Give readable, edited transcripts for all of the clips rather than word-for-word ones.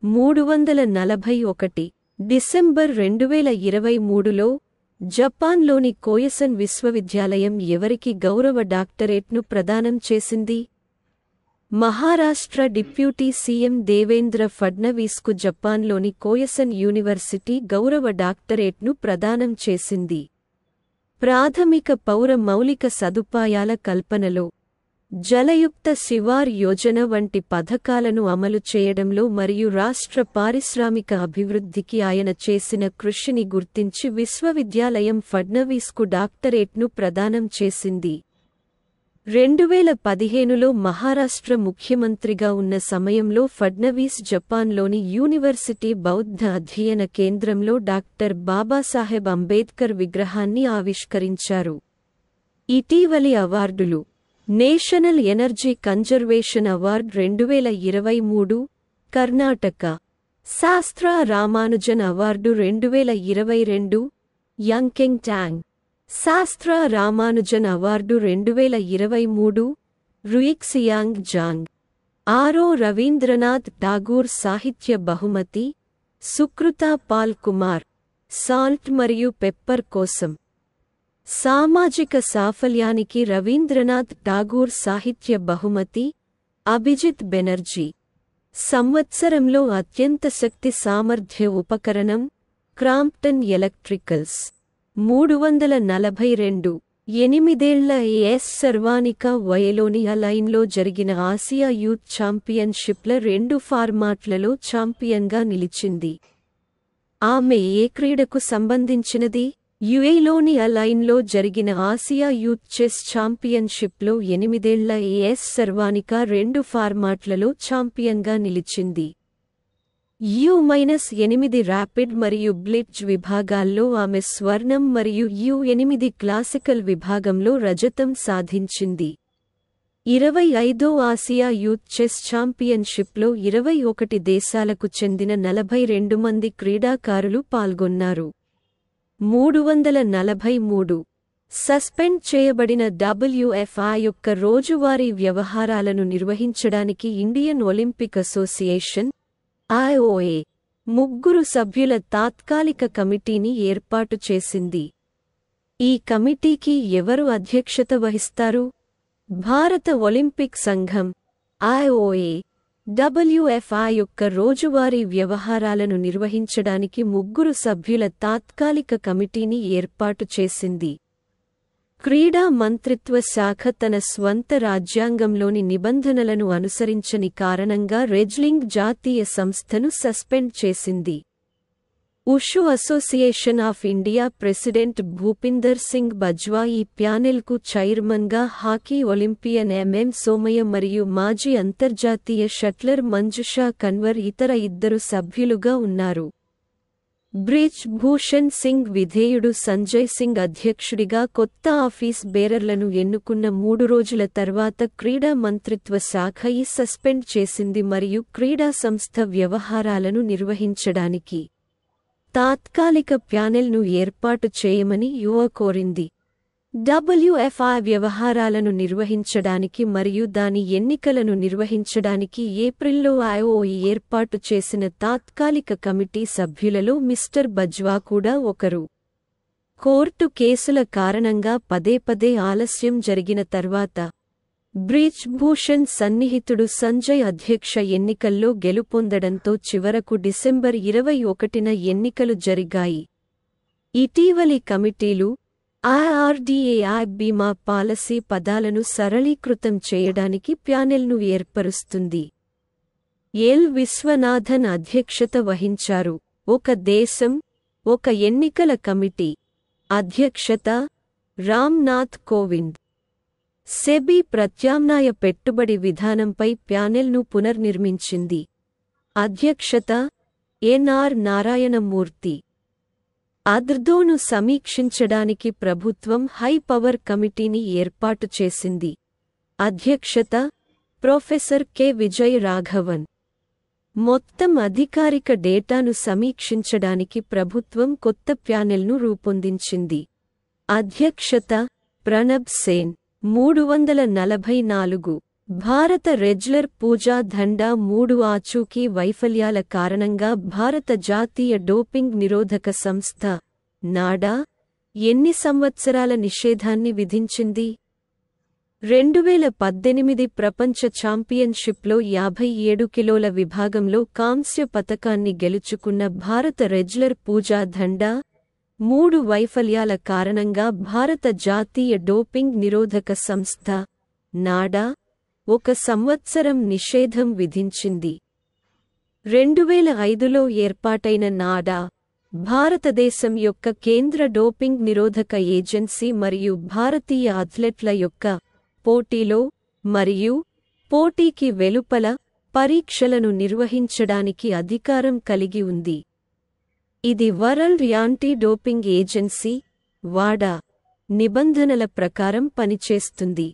341 December 2023లో జపాన్లోని కోయసన్ విశ్వవిద్యాలయం ఎవరికి గౌరవ డాక్టరేట్ను ప్రదానం చేసింది? మహారాష్ట్ర డిప్యూటీ సీఎం దేవేంద్ర ఫడ్నవీస్కు జపాన్లోని కోయసన్ యూనివర్సిటీ గౌరవ డాక్టరేట్ను ప్రదానం చేసింది. ప్రాథమిక పౌర మౌలిక సదుపాయాల కల్పనలో, జలయుక్త శివార్ యోజన వంటి పథకాలను అమలు చేయడంలో మరియు రాష్ట్ర పారిశ్రామిక అభివృద్ధికి ఆయన చేసిన కృషిని గుర్తించి విశ్వవిద్యాలయం ఫడ్నవీస్కు డాక్టరేట్ను ప్రదానం చేసింది. 2015లో మహారాష్ట్ర ముఖ్యమంత్రిగా ఉన్న సమయంలో ఫడ్నవీస్ జపాన్లోని యూనివర్సిటీ బౌద్ధ అధ్యయన కేంద్రంలో డాక్టర్ బాబాసాహెబ్ అంబేద్కర్ విగ్రహాన్ని ఆవిష్కరించారు. ఇటీవలి అవార్డులు: national energy conservation award 2023 Karnataka, శాస్త్ర రామానుజన్ అవార్డు 2022 యంకెంగ్ ట్యాంగ్, శాస్త్ర రామానుజన్ అవార్డు 2023 రుయిక్సియాంగ్ జాంగ్, ఆరో రవీంద్రనాథ్ ఠాగూర్ సాహిత్య బహుమతి సుకృతా పాల్ కుమార్, సాల్ట్ మరియు పెప్పర్ కోసం. సామాజిక సాఫల్యానికి రవీంద్రనాథ్ ఠాగూర్ సాహిత్య బహుమతి అభిజిత్ బెనర్జీ. సంవత్సరంలో అత్యంత శక్తి సామర్థ్య ఉపకరణం క్రాంప్టన్ ఎలక్ట్రికల్స్. 342 8 ఎస్ సర్వానిక వయలోని లైన్లో జరిగిన ఆసియా యూత్ ఛాంపియన్షిప్ల 2 ఫార్మాట్లలో ఛాంపియన్గా నిలిచింది. ఆమె ఏ క్రీడకు సంబంధించినది? యుఏలోని లైన్లో జరిగిన ఆసియా యూత్ చెస్ ఛాంపియన్షిప్లో 8 ఎస్ సర్వానిక 2 ఫార్మాట్లలో ఛాంపియన్గా నిలిచింది. U-8 ర్యాపిడ్ మరియు బ్లిట్జ్ విభాగాల్లో ఆమె స్వర్ణం మరియు U-8 క్లాసికల్ విభాగంలో రజతం సాధించింది. 25వ ఆసియా యూత్ చెస్ ఛాంపియన్షిప్లో 21 దేశాలకు చెందిన 42 మంది క్రీడాకారులు పాల్గొన్నారు. 343 సస్పెండ్ చేయబడిన WFI యొక్క రోజువారీ వ్యవహారాలను నిర్వహించడానికి ఇండియన్ ఒలింపిక్ అసోసియేషన్ IOA 3 సభ్యుల తాత్కాలిక కమిటీని ఏర్పాటు చేసింది. ఈ కమిటీకి ఎవరు అధ్యక్షత వహిస్తారు? భారత ఒలింపిక్ సంఘం IOA WFI యొక్క రోజువారీ వ్యవహారాలను నిర్వహించడానికి 3 సభ్యుల తాత్కాలిక కమిటీని ఏర్పాటు చేసింది. క్రీడా మంత్రిత్వ శాఖ తన స్వంత రాజ్యాంగంలోని నిబంధనలను అనుసరించని కారణంగా రెజ్లింగ్ జాతీయ సంస్థను సస్పెండ్ చేసింది. Wushu association of India president Bhupinder Singh Bajwa ఈ ప్యానెల్కు చైర్మన్గా హాకీ ఒలింపియన్ సోమయ్య మరియు మాజీ అంతర్జాతీయ షట్లర్ మంజుషా కన్వర్ ఇతర 2 సభ్యులుగా ఉన్నారు. బ్రిజ్ భూషణ్ సింగ్ విధేయుడు సంజయ్ సింగ్ అధ్యక్షుడిగా కొత్త ఆఫీస్ బేరర్లను ఎన్నుకున్న 3 రోజుల తర్వాత క్రీడా మంత్రిత్వ శాఖ ఈ సస్పెండ్ చేసింది మరియు క్రీడా సంస్థ వ్యవహారాలను నిర్వహించడానికి తాత్కాలిక ప్యానెల్ను ఏర్పాటు చేయమని యువ కోరింది. WFI వ్యవహారాలను నిర్వహించడానికి మరియు దాని ఎన్నికలను నిర్వహించడానికి ఏప్రిల్లో IOA ఏర్పాటు చేసిన తాత్కాలిక కమిటీ సభ్యులలో మిస్టర్ బజ్వా కూడా ఒకరు. కోర్టు కేసుల కారణంగా పదే ఆలస్యం జరిగిన తర్వాత బ్రిజ్ భూషణ్ సన్నిహితుడు సంజయ్ అధ్యక్ష ఎన్నికల్లో గెలుపొందడంతో చివరకు డిసెంబర్ 21న ఎన్నికలు జరిగాయి. ఇటీవలి కమిటీలు IRDAI బీమా పాలసీ పదాలను సరళీకృతం చేయడానికి ప్యానెల్ను ఏర్పరుస్తుంది. ఎల్ విశ్వనాథన్ అధ్యక్షత వహించారు. ఒక దేశం, ఒక ఎన్నికల కమిటీ. అధ్యక్షత రామ్నాథ్ కోవింద్. సెబీ ప్రత్యామ్నాయ పెట్టుబడి విధానంపై ప్యానెల్ను పునర్నిర్మించింది. అధ్యక్షత ఎన్ఆర్ నారాయణమూర్తి. అద్ర్దోను సమీక్షించడానికి ప్రభుత్వం హై పవర్ కమిటీని ఏర్పాటు చేసింది. అధ్యక్షత ప్రొఫెసర్ కె విజయ్ రాఘవన్. మొత్తం అధికారిక డేటాను సమీక్షించడానికి ప్రభుత్వం కొత్త ప్యానెల్ను రూపొందించింది. అధ్యక్షత ప్రణబ్ సేన్. 344 భారత రెజ్లర్ పూజా ధండా 3 ఆచూకీ వైఫల్యాల కారణంగా భారత జాతీయ డోపింగ్ నిరోధక సంస్థ నాడా ఎన్ని సంవత్సరాల నిషేధాన్ని విధించింది? 2018 ప్రపంచ ఛాంపియన్షిప్లో 57 కిలోల విభాగంలో కాంస్య పతకాన్ని గెలుచుకున్న భారత రెజ్లర్ పూజా ధండా 3 వైఫల్యాల కారణంగా భారత జాతీయ డోపింగ్ నిరోధక సంస్థ నాడా 1 సంవత్సరం నిషేధం విధించింది. 2005లో ఏర్పాటైన నాడా భారతదేశం యొక్క కేంద్ర డోపింగ్ నిరోధక ఏజెన్సీ మరియు భారతీయ అథ్లెట్ల యొక్క పోటీలో మరియు పోటీకి వెలుపల పరీక్షలను నిర్వహించడానికి అధికారం కలిగి ఉంది. ఇది వరల్డ్ యాంటీ డోపింగ్ ఏజెన్సీ వాడా నిబంధనల ప్రకారం పనిచేస్తుంది.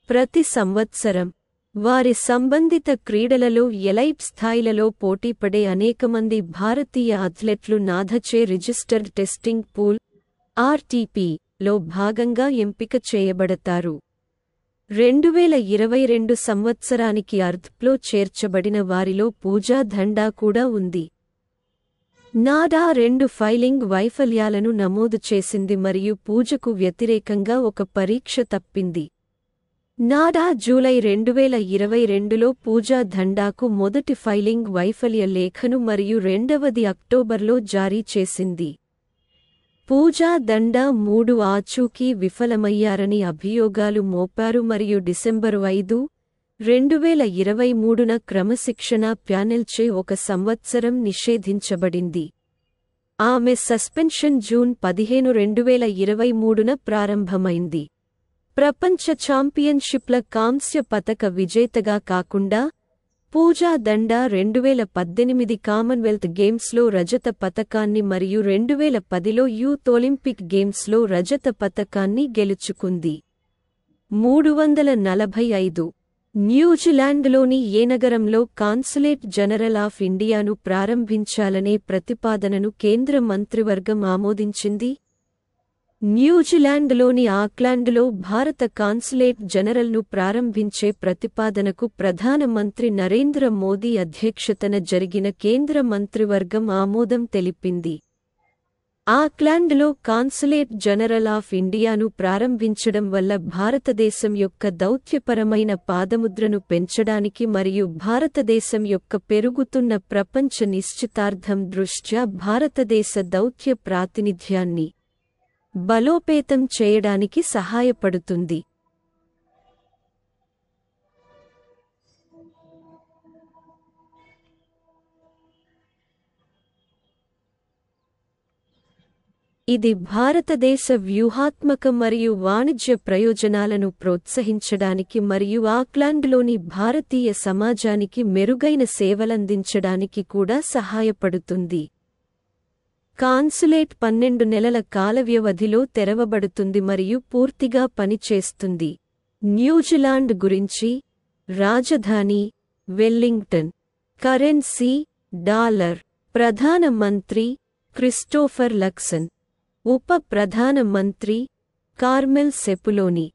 ప్రతి సంవత్సరం వారి సంబంధిత క్రీడలలో ఎలైట్ స్థాయిలలో పోటీపడే అనేకమంది భారతీయ అథ్లెట్లు నాథచే రిజిస్టర్డ్ టెస్టింగ్ పూల్ (RTP) లో భాగంగా ఎంపిక చేయబడతారు. 2022 సంవత్సరానికి అర్ధ్లో చేర్చబడిన వారిలో పూజా ధండా కూడా ఉంది. నాడా 2 ఫైలింగ్ వైఫల్యాలను నమోదు చేసింది మరియు పూజకు వ్యతిరేకంగా ఒక పరీక్ష తప్పింది. నాడా జూలై 2022లో పూజా ధండాకు మొదటి ఫైలింగ్ వైఫల్య లేఖను మరియు రెండవది అక్టోబర్లో జారీ చేసింది. పూజా ధండా 3 ఆచూకీ విఫలమయ్యారని అభియోగాలు మోపారు మరియు డిసెంబరు 5, 2023న క్రమశిక్షణా ప్యానెల్చే 1 సంవత్సరం నిషేధించబడింది. ఆమె సస్పెన్షన్ జూన్ 15, 2023న ప్రారంభమైంది. ప్రపంచ ఛాంపియన్షిప్ల కాంస్య పతక విజేతగా కాకుండా పూజా ధండా 2018 కామన్వెల్త్ గేమ్స్లో రజత పతకాన్ని మరియు 2010లో యూత్ ఒలింపిక్ గేమ్స్లో రజత పతకాన్ని గెలుచుకుంది. 345 న్యూజిలాండ్లోని ఏ నగరంలో కాన్సులేట్ జనరల్ ఆఫ్ ఇండియాను ప్రారంభించాలనే ప్రతిపాదనను కేంద్ర మంత్రివర్గం ఆమోదించింది. న్యూజిలాండ్లోని ఆక్లాండ్లో భారత కాన్సులేట్ జనరల్ను ప్రారంభించే ప్రతిపాదనకు ప్రధానమంత్రి నరేంద్ర మోదీ అధ్యక్షతన జరిగిన కేంద్ర మంత్రివర్గం ఆమోదం తెలిపింది. ఆక్లాండ్లో కాన్సులేట్ జనరల్ ఆఫ్ ఇండియాను ప్రారంభించడం వల్ల భారతదేశం యొక్క దౌత్యపరమైన పాదముద్రను పెంచడానికి మరియు భారతదేశం యొక్క పెరుగుతున్న ప్రపంచ నిశ్చితార్థం దృష్ట్యా భారతదేశ దౌత్య ప్రాతినిధ్యాన్ని బలోపేతం చేయడానికి సహాయపడుతుంది. ఇది భారతదేశ వ్యూహాత్మక మరియు వాణిజ్య ప్రయోజనాలను ప్రోత్సహించడానికి మరియు ఆక్లాండ్లోని భారతీయ సమాజానికి మెరుగైన సేవలందించడానికి కూడా సహాయపడుతుంది. కాన్సులేట్ 12 నెలల కాలవ్యవధిలో తెరవబడుతుంది మరియు పూర్తిగా పనిచేస్తుంది. న్యూజిలాండ్ గురించి రాజధాని Wellington. Currency dollar. Pradhan Mantri Christopher Luxon. ఉప ప్రధాన మంత్రి కార్మెల్ సెపులోని.